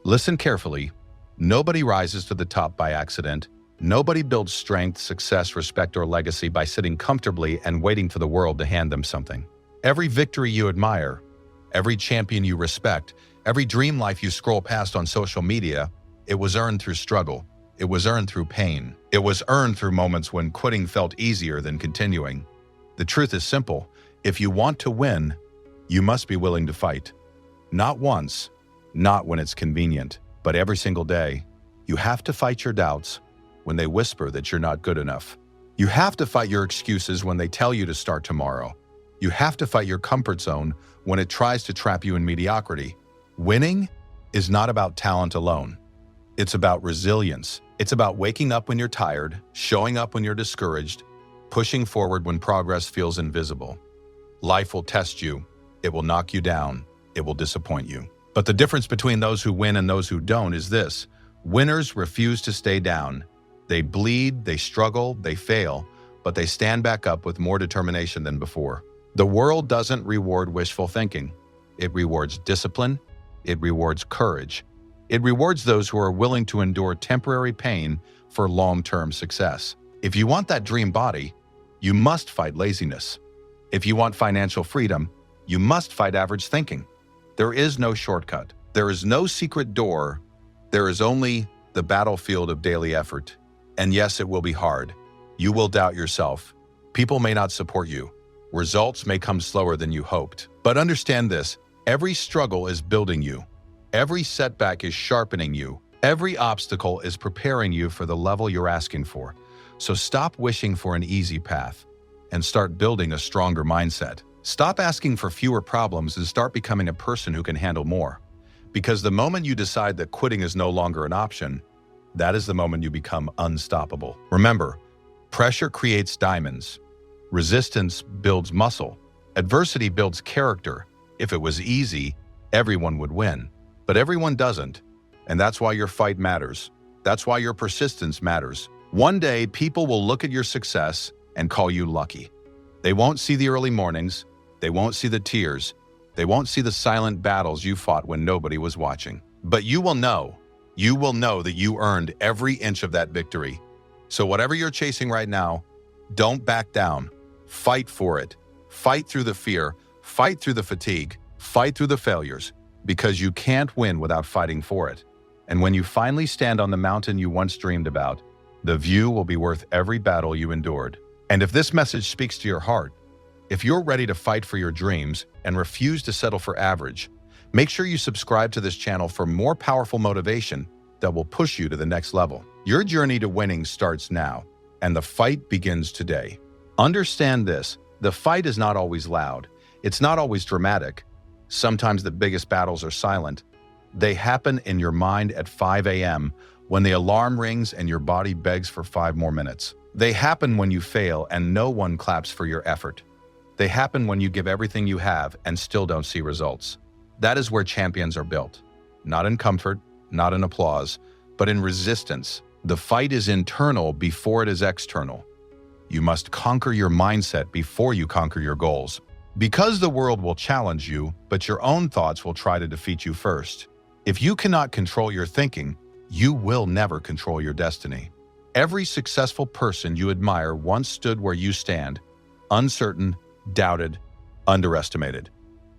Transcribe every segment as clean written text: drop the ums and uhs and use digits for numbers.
Listen carefully. Nobody rises to the top by accident. Nobody builds strength, success, respect, or legacy by sitting comfortably and waiting for the world to hand them something. Every victory you admire, every champion you respect, every dream life you scroll past on social media, it was earned through struggle. It was earned through pain. It was earned through moments when quitting felt easier than continuing. The truth is simple. If you want to win, you must be willing to fight. Not once, not when it's convenient, but every single day. You have to fight your doubts when they whisper that you're not good enough. You have to fight your excuses when they tell you to start tomorrow. You have to fight your comfort zone when it tries to trap you in mediocrity. Winning is not about talent alone. It's about resilience. It's about waking up when you're tired, showing up when you're discouraged, pushing forward when progress feels invisible. Life will test you. It will knock you down. It will disappoint you. But the difference between those who win and those who don't is this. Winners refuse to stay down. They bleed, they struggle, they fail, but they stand back up with more determination than before. The world doesn't reward wishful thinking. It rewards discipline. It rewards courage. It rewards those who are willing to endure temporary pain for long-term success. If you want that dream body, you must fight laziness. If you want financial freedom, you must fight average thinking. There is no shortcut. There is no secret door. There is only the battlefield of daily effort. And yes, it will be hard. You will doubt yourself. People may not support you. Results may come slower than you hoped. But understand this, every struggle is building you. Every setback is sharpening you. Every obstacle is preparing you for the level you're asking for. So stop wishing for an easy path and start building a stronger mindset. Stop asking for fewer problems and start becoming a person who can handle more. Because the moment you decide that quitting is no longer an option, that is the moment you become unstoppable. Remember, pressure creates diamonds. Resistance builds muscle. Adversity builds character. If it was easy, everyone would win. But everyone doesn't. And that's why your fight matters. That's why your persistence matters. One day, people will look at your success and call you lucky. They won't see the early mornings. They won't see the tears. They won't see the silent battles you fought when nobody was watching. But you will know that you earned every inch of that victory. So whatever you're chasing right now, don't back down. Fight for it. Fight through the fear. Fight through the fatigue. Fight through the failures. Because you can't win without fighting for it. And when you finally stand on the mountain you once dreamed about, the view will be worth every battle you endured. And if this message speaks to your heart, if you're ready to fight for your dreams and refuse to settle for average, make sure you subscribe to this channel for more powerful motivation that will push you to the next level. Your journey to winning starts now, and the fight begins today. Understand this, the fight is not always loud. It's not always dramatic. Sometimes the biggest battles are silent. They happen in your mind at 5 a.m. when the alarm rings and your body begs for 5 more minutes. They happen when you fail and no one claps for your effort. They happen when you give everything you have and still don't see results. That is where champions are built. Not in comfort, not in applause, but in resistance. The fight is internal before it is external. You must conquer your mindset before you conquer your goals. Because the world will challenge you, but your own thoughts will try to defeat you first. If you cannot control your thinking, you will never control your destiny. Every successful person you admire once stood where you stand, uncertain, doubted, underestimated.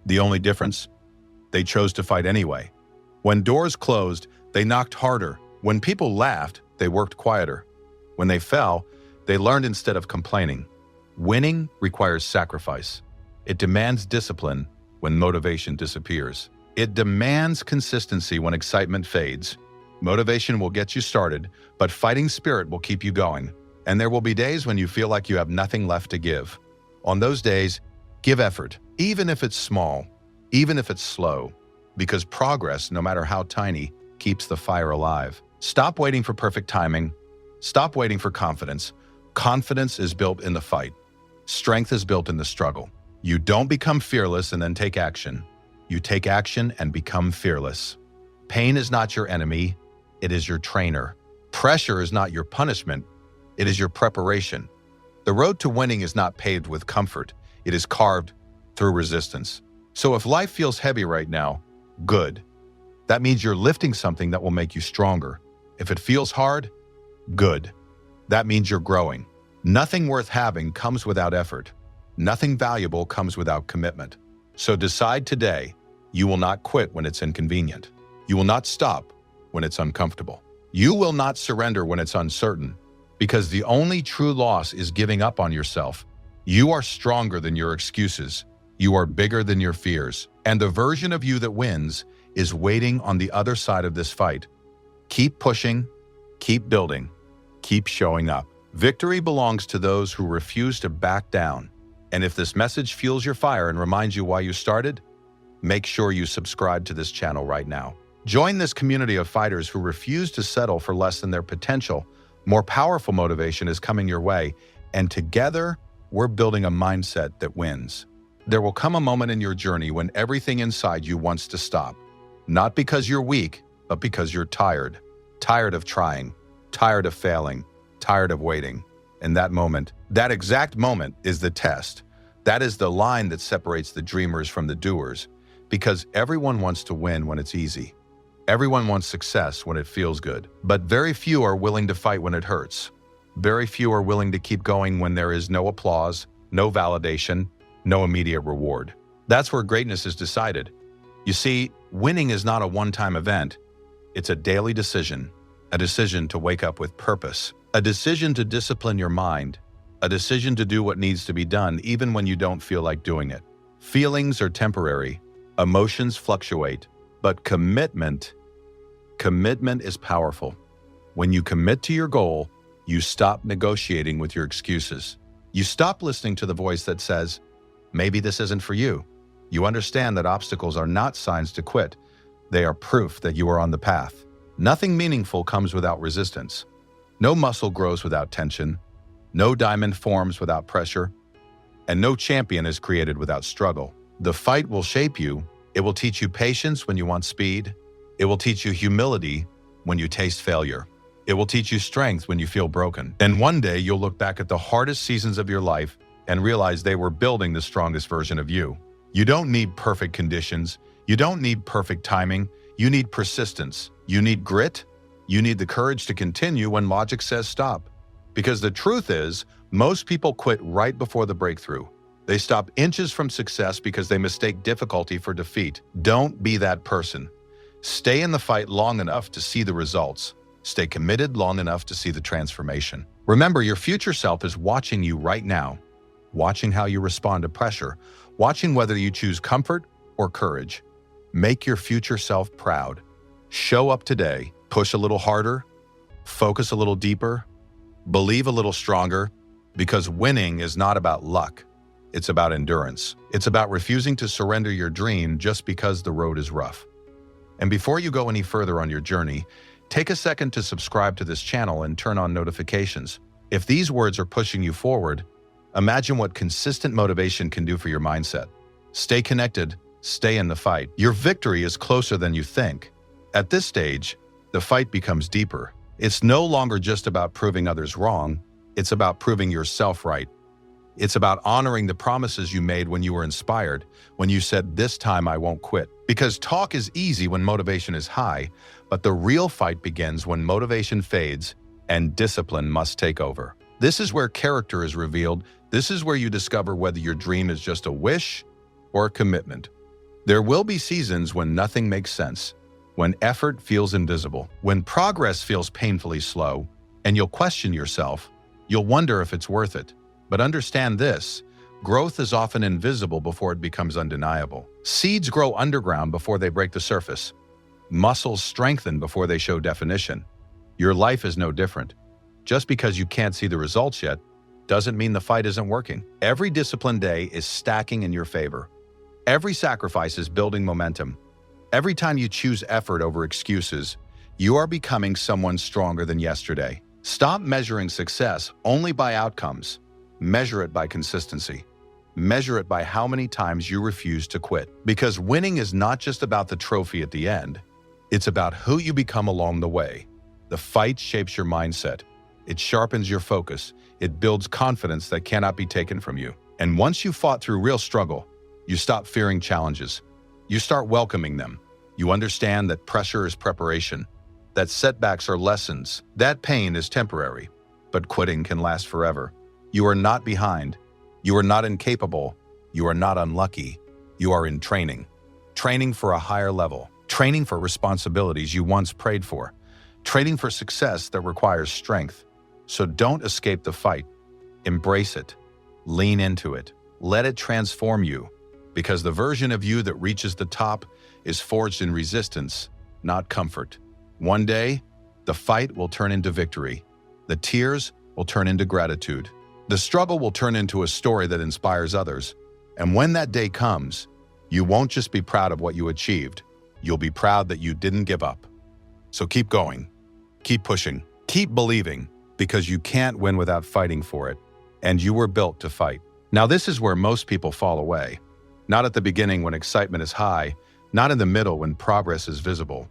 The only difference? They chose to fight anyway. When doors closed, they knocked harder. When people laughed, they worked quieter. When they fell, they learned instead of complaining. Winning requires sacrifice. It demands discipline when motivation disappears. It demands consistency when excitement fades. Motivation will get you started, but fighting spirit will keep you going. And there will be days when you feel like you have nothing left to give. On those days, give effort, even if it's small, even if it's slow, because progress, no matter how tiny, keeps the fire alive. Stop waiting for perfect timing. Stop waiting for confidence. Confidence is built in the fight. Strength is built in the struggle. You don't become fearless and then take action. You take action and become fearless. Pain is not your enemy. It is your trainer. Pressure is not your punishment. It is your preparation. The road to winning is not paved with comfort. It is carved through resistance. So if life feels heavy right now, good. That means you're lifting something that will make you stronger. If it feels hard, good. That means you're growing. Nothing worth having comes without effort. Nothing valuable comes without commitment. So decide today, you will not quit when it's inconvenient. You will not stop when it's uncomfortable. You will not surrender when it's uncertain, because the only true loss is giving up on yourself. You are stronger than your excuses. You are bigger than your fears. And the version of you that wins is waiting on the other side of this fight. Keep pushing, keep building, keep showing up. Victory belongs to those who refuse to back down. And if this message fuels your fire and reminds you why you started, make sure you subscribe to this channel right now. Join this community of fighters who refuse to settle for less than their potential. More powerful motivation is coming your way, and together, we're building a mindset that wins. There will come a moment in your journey when everything inside you wants to stop. Not because you're weak, but because you're tired. Tired of trying, tired of failing, tired of waiting. And that moment, that exact moment, is the test. That is the line that separates the dreamers from the doers. Because everyone wants to win when it's easy. Everyone wants success when it feels good. But very few are willing to fight when it hurts. Very few are willing to keep going when there is no applause, no validation, no immediate reward. That's where greatness is decided. You see, winning is not a one-time event. It's a daily decision. A decision to wake up with purpose. A decision to discipline your mind. A decision to do what needs to be done even when you don't feel like doing it. Feelings are temporary. Emotions fluctuate. But commitment is powerful. When you commit to your goal, you stop negotiating with your excuses. You stop listening to the voice that says, maybe this isn't for you. You understand that obstacles are not signs to quit. They are proof that you are on the path. Nothing meaningful comes without resistance. No muscle grows without tension. No diamond forms without pressure. And no champion is created without struggle. The fight will shape you. It will teach you patience when you want speed. It will teach you humility when you taste failure. It will teach you strength when you feel broken. And one day you'll look back at the hardest seasons of your life and realize they were building the strongest version of you. You don't need perfect conditions. You don't need perfect timing. You need persistence. You need grit. You need the courage to continue when logic says stop. Because the truth is, most people quit right before the breakthrough. They stop inches from success because they mistake difficulty for defeat. Don't be that person. Stay in the fight long enough to see the results. Stay committed long enough to see the transformation. Remember, your future self is watching you right now, watching how you respond to pressure, watching whether you choose comfort or courage. Make your future self proud. Show up today, push a little harder, focus a little deeper, believe a little stronger, because winning is not about luck. It's about endurance. It's about refusing to surrender your dream just because the road is rough. And before you go any further on your journey, take a second to subscribe to this channel and turn on notifications. If these words are pushing you forward, imagine what consistent motivation can do for your mindset. Stay connected, stay in the fight. Your victory is closer than you think. At this stage, the fight becomes deeper. It's no longer just about proving others wrong. It's about proving yourself right. It's about honoring the promises you made when you were inspired, when you said, this time I won't quit. Because talk is easy when motivation is high, but the real fight begins when motivation fades and discipline must take over. This is where character is revealed. This is where you discover whether your dream is just a wish or a commitment. There will be seasons when nothing makes sense, when effort feels invisible, when progress feels painfully slow, and you'll question yourself. You'll wonder if it's worth it. But understand this, growth is often invisible before it becomes undeniable. Seeds grow underground before they break the surface. Muscles strengthen before they show definition. Your life is no different. Just because you can't see the results yet, doesn't mean the fight isn't working. Every disciplined day is stacking in your favor. Every sacrifice is building momentum. Every time you choose effort over excuses, you are becoming someone stronger than yesterday. Stop measuring success only by outcomes. Measure it by consistency. Measure it by how many times you refuse to quit. Because winning is not just about the trophy at the end. It's about who you become along the way. The fight shapes your mindset. It sharpens your focus. It builds confidence that cannot be taken from you. And once you've fought through real struggle, you stop fearing challenges. You start welcoming them. You understand that pressure is preparation, that setbacks are lessons, that pain is temporary, but quitting can last forever. You are not behind. You are not incapable. You are not unlucky. You are in training. Training for a higher level. Training for responsibilities you once prayed for. Training for success that requires strength. So don't escape the fight. Embrace it. Lean into it. Let it transform you. Because the version of you that reaches the top is forged in resistance, not comfort. One day, the fight will turn into victory. The tears will turn into gratitude. The struggle will turn into a story that inspires others. And when that day comes, you won't just be proud of what you achieved. You'll be proud that you didn't give up. So keep going. Keep pushing. Keep believing, because you can't win without fighting for it. And you were built to fight. Now, this is where most people fall away. Not at the beginning when excitement is high, not in the middle when progress is visible,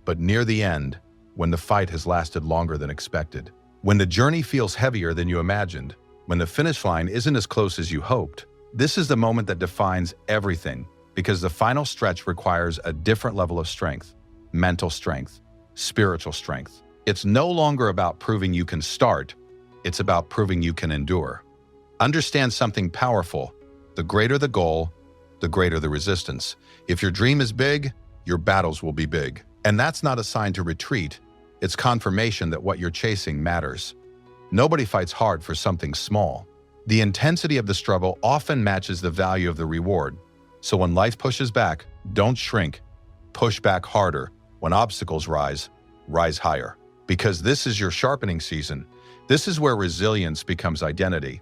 but near the end when the fight has lasted longer than expected. When the journey feels heavier than you imagined, when the finish line isn't as close as you hoped, this is the moment that defines everything, because the final stretch requires a different level of strength, mental strength, spiritual strength. It's no longer about proving you can start, it's about proving you can endure. Understand something powerful: the greater the goal, the greater the resistance. If your dream is big, your battles will be big. And that's not a sign to retreat. It's confirmation that what you're chasing matters. Nobody fights hard for something small. The intensity of the struggle often matches the value of the reward. So when life pushes back, don't shrink. Push back harder. When obstacles rise, rise higher. Because this is your sharpening season. This is where resilience becomes identity.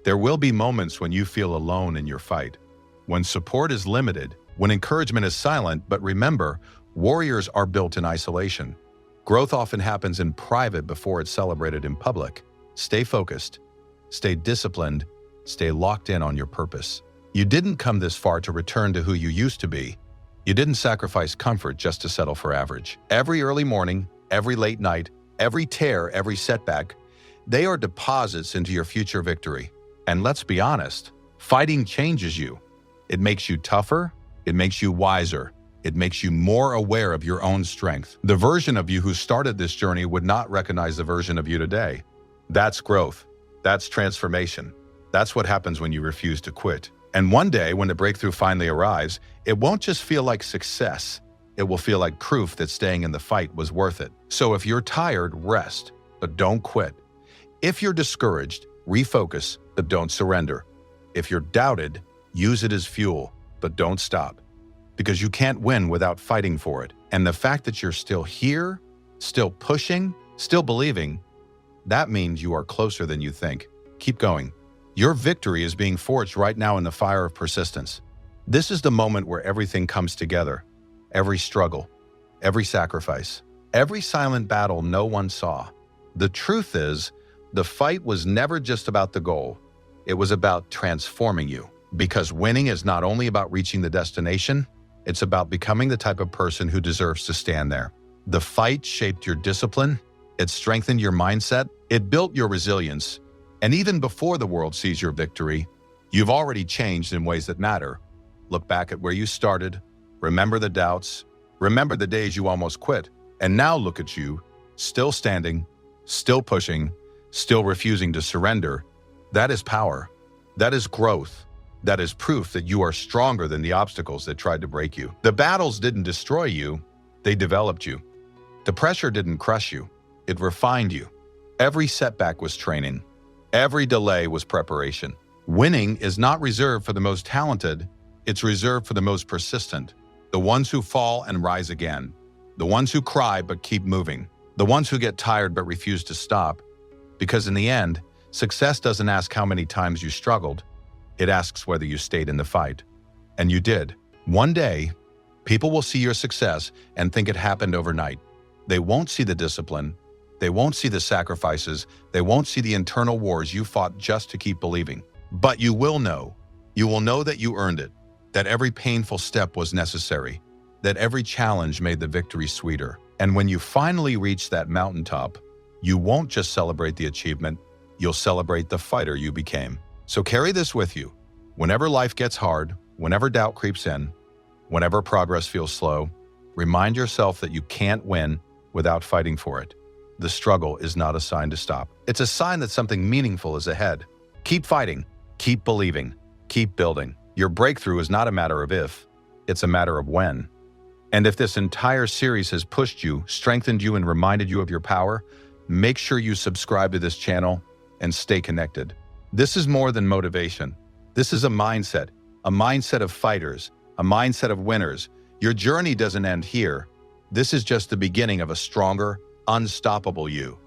There will be moments when you feel alone in your fight, when support is limited, when encouragement is silent, but remember, warriors are built in isolation. Growth often happens in private before it's celebrated in public. Stay focused, stay disciplined, stay locked in on your purpose. You didn't come this far to return to who you used to be. You didn't sacrifice comfort just to settle for average. Every early morning, every late night, every tear, every setback, they are deposits into your future victory. And let's be honest, fighting changes you. It makes you tougher, it makes you wiser, it makes you more aware of your own strength. The version of you who started this journey would not recognize the version of you today. That's growth. That's transformation. That's what happens when you refuse to quit. And one day, when the breakthrough finally arrives, it won't just feel like success. It will feel like proof that staying in the fight was worth it. So if you're tired, rest, but don't quit. If you're discouraged, refocus, but don't surrender. If you're doubted, use it as fuel, but don't stop. Because you can't win without fighting for it. And the fact that you're still here, still pushing, still believing, that means you are closer than you think. Keep going. Your victory is being forged right now in the fire of persistence. This is the moment where everything comes together. Every struggle, every sacrifice, every silent battle no one saw. The truth is, the fight was never just about the goal. It was about transforming you. Because winning is not only about reaching the destination, it's about becoming the type of person who deserves to stand there. The fight shaped your discipline, it strengthened your mindset, it built your resilience, and even before the world sees your victory, you've already changed in ways that matter. Look back at where you started, remember the doubts, remember the days you almost quit, and now look at you, still standing, still pushing, still refusing to surrender. That is power. That is growth. That is proof that you are stronger than the obstacles that tried to break you. The battles didn't destroy you, they developed you. The pressure didn't crush you, it refined you. Every setback was training. Every delay was preparation. Winning is not reserved for the most talented, it's reserved for the most persistent. The ones who fall and rise again. The ones who cry but keep moving. The ones who get tired but refuse to stop. Because in the end, success doesn't ask how many times you struggled. It asks whether you stayed in the fight. And you did. One day, people will see your success and think it happened overnight. They won't see the discipline. They won't see the sacrifices. They won't see the internal wars you fought just to keep believing. But you will know. You will know that you earned it, that every painful step was necessary, that every challenge made the victory sweeter. And when you finally reach that mountaintop, you won't just celebrate the achievement, you'll celebrate the fighter you became. So carry this with you. Whenever life gets hard, whenever doubt creeps in, whenever progress feels slow, Remind yourself that you can't win without fighting for it. The struggle is not a sign to stop. It's a sign that something meaningful is ahead. Keep fighting, keep believing, keep building. Your breakthrough is not a matter of if, it's a matter of when. And if this entire series has pushed you, strengthened you, and reminded you of your power, make sure you subscribe to this channel and stay connected. This is more than motivation. This is a mindset of fighters, a mindset of winners. Your journey doesn't end here. This is just the beginning of a stronger, unstoppable you.